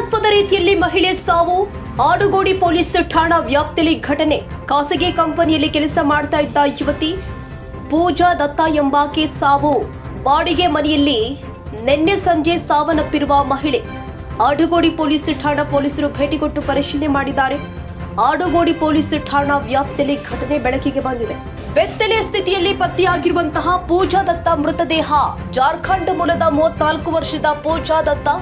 ಅನುಮಾನಾಸ್ಪದ ರೀತಿಯಲ್ಲಿ ಮಹಿಳೆ ಸಾವು. ಆಡುಗೋಡಿ ಪೊಲೀಸ್ ಠಾಣಾ ವ್ಯಾಪ್ತಿಯಲ್ಲಿ ಘಟನೆ. ಖಾಸಗಿ ಕಂಪನಿಯಲ್ಲಿ ಕೆಲಸ ಮಾಡ್ತಾ ಇದ್ದ ಯುವತಿ ಪೂಜಾ ದತ್ತಾ ಎಂಬಾಕೆ ಸಾವು. ಬಾಡಿಗೆ ಮನೆಯಲ್ಲಿ ನಿನ್ನೆ ಸಂಜೆ ಸಾವನ್ನಪ್ಪಿರುವ ಮಹಿಳೆ. ಆಡುಗೋಡಿ ಪೊಲೀಸ್ ಠಾಣಾ ಪೊಲೀಸರು ಭೇಟಿ ಕೊಟ್ಟು ಪರಿಶೀಲನೆ ಮಾಡಿದ್ದಾರೆ. ಆಡುಗೋಡಿ ಪೊಲೀಸ್ ಠಾಣಾ ವ್ಯಾಪ್ತಿಯಲ್ಲಿ ಘಟನೆ ಬೆಳಕಿಗೆ ಬಂದಿದೆ. ಬೆತ್ತಲೆ ಸ್ಥಿತಿಯಲ್ಲಿ ಪತ್ತೆಯಾಗಿರುವಂತಹ ಪೂಜಾ ದತ್ತಾ ಮೃತದೇಹ. ಜಾರ್ಖಂಡ್ ಮೂಲದ 34 ವರ್ಷದ ಪೂಜಾ ದತ್ತಾ.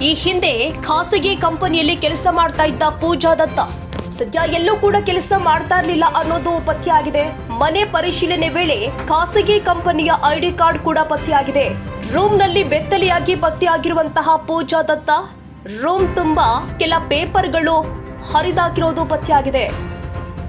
ಈ ಹಿಂದೆ ಖಾಸಗಿ ಕಂಪನಿಯಲ್ಲಿ ಕೆಲಸ ಮಾಡ್ತಾ ಇದ್ದ ಪೂಜಾ ದತ್ತಾ ಸದ್ಯ ಎಲ್ಲೂ ಕೂಡ ಕೆಲಸ ಮಾಡ್ತಾ ಇರಲಿಲ್ಲ ಅನ್ನೋದು ಪತ್ತೆಯಾಗಿದೆ. ಮನೆ ಪರಿಶೀಲನೆ ವೇಳೆ ಖಾಸಗಿ ಕಂಪನಿಯ ಐಡಿ ಕಾರ್ಡ್ ಕೂಡ ಪತ್ತೆಯಾಗಿದೆ. ರೂಮ್ನಲ್ಲಿ ಬೆತ್ತಲೆಯಾಗಿ ಪತ್ತೆಯಾಗಿರುವಂತಹ ಪೂಜಾ ದತ್ತಾ ರೂಮ್ ತುಂಬಾ ಕೆಲ ಪೇಪರ್ಗಳು ಹರಿದಾಕಿರೋದು ಪತ್ತೆಯಾಗಿದೆ.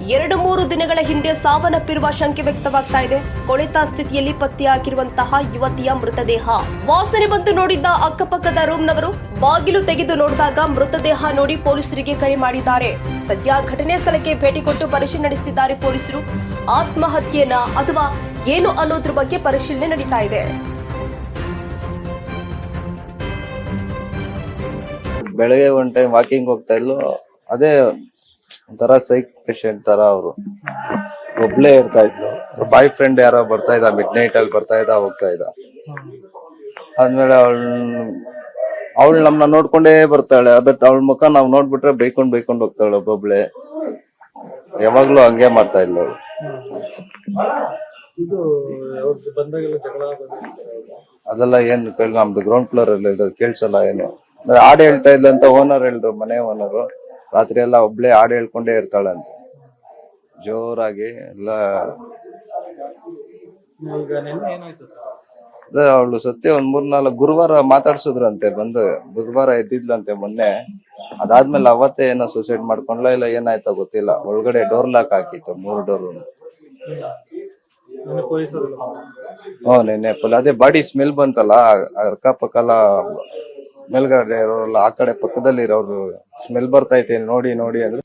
2-3 ದಿನಗಳ ಹಿಂದೆ ಸಾವನ್ನಪ್ಪಿರುವ ಶಂಕೆ ವ್ಯಕ್ತವಾಗ್ತಾ ಇದೆ. ಕೊಳೆತ ಸ್ಥಿತಿಯಲ್ಲಿ ಪತ್ತೆಯಾಗಿರುವಂತಹ ಯುವತಿಯ ಮೃತದೇಹ. ವಾಸನೆ ಬಂದು ನೋಡಿದ್ದ ಅಕ್ಕಪಕ್ಕದ ರೂಮ್ನವರು ಬಾಗಿಲು ತೆಗೆದು ನೋಡಿದಾಗ ಮೃತದೇಹ ನೋಡಿ ಪೊಲೀಸರಿಗೆ ಕರೆ ಮಾಡಿದ್ದಾರೆ. ಸದ್ಯ ಘಟನೆ ಸ್ಥಳಕ್ಕೆ ಭೇಟಿ ಕೊಟ್ಟು ಪರಿಶೀಲನೆ ನಡೆಸುತ್ತಿದ್ದಾರೆ ಪೊಲೀಸರು. ಆತ್ಮಹತ್ಯೆನ ಅಥವಾ ಏನು ಅನ್ನೋದ್ರ ಬಗ್ಗೆ ಪರಿಶೀಲನೆ ನಡೀತಾ ಇದೆ. ಬೆಳಗ್ಗೆ ಒಂದ್ ಟೈಮ್ ವಾಕಿಂಗ್ ಹೋಗ್ತಾ ಇದ್ಲು. ಅದೇ ಒಂಥರ ಸೈಕ್ ಪೇಷಂಟ್ ತರ ಅವರು ಒಬ್ಳೇ ಇರ್ತಾ ಇದ್ಲು. ಬಾಯ್ ಫ್ರೆಂಡ್ ಯಾರೋ ಬರ್ತಾ ಇದ್ದ, ಮಿಡ್ ನೈಟ್ ಅಲ್ಲಿ ಬರ್ತಾ ಇದ್ದ, ಹೋಗ್ತಾ ಇದ್ದ. ಆದ್ಮೇಲೆ ಅವಳು ನಮ್ನ ನೋಡ್ಕೊಂಡೇ ಬರ್ತಾಳೆ. ಬಟ್ ಅವಳ ಮುಖ ನಾವ್ ನೋಡ್ಬಿಟ್ರೆ ಬೈಕೊಂಡ್ ಹೋಗ್ತಾಳೆ ಒಬ್ಬೊಬ್ಳೆ. ಯಾವಾಗ್ಲೂ ಹಂಗೆ ಮಾಡ್ತಾ ಇದ್ಲು ಅವಳು. ಅದೆಲ್ಲ ಏನ್ ನಮ್ದು ಗ್ರೌಂಡ್ ಫ್ಲೋರ್ ಅಲ್ಲಿ ಕೇಳ್ಸಲ್ಲ ಏನು. ಅಂದ್ರೆ ಹಾಡು ಹೇಳ್ತಾ ಇದ್ಲು ಅಂತ ಓನರ್ ಹೇಳಿದ್ರು, ಮನೆ ಓನರು. ರಾತ್ರಿ ಎಲ್ಲ ಒಬ್ಳೆ ಹಾಡು ಹೇಳ್ಕೊಂಡೇ ಇರ್ತಾಳಂತೆ ಜೋರಾಗಿ ಎಲ್ಲ. ಅವಳು ಸತ್ಯ ಒಂದ್ 3-4 ಗುರುವಾರ ಮಾತಾಡ್ಸುದ್ರಂತೆ ಬಂದು. ಗುರುವಾರ ಎದ್ದಿದ್ಲಂತೆ ಮೊನ್ನೆ. ಅದಾದ್ಮೇಲೆ ಅವತ್ತೇ ಏನೋ ಸೂಸೈಡ್ ಮಾಡ್ಕೊಂಡ್ಲ ಇಲ್ಲ ಏನಾಯ್ತೋ ಗೊತ್ತಿಲ್ಲ. ಒಳಗಡೆ ಡೋರ್ ಲಾಕ್ ಹಾಕಿತ್ತು, 3 ಡೋರ್. ನೆನ್ನೆ ಅದೇ ಬಾಡಿ ಸ್ಮೆಲ್ ಬಂತಲ್ಲ, ಅಕ್ಕಪಕ್ಕ ಮೇಲ್ಗಡೆ ಇರೋಲ್ಲ, ಆ ಕಡೆ ಪಕ್ಕದಲ್ಲಿ ಇರೋರು ಸ್ಮೆಲ್ ಬರ್ತೈತೆ ನೋಡಿ ಅಂದ್ರೆ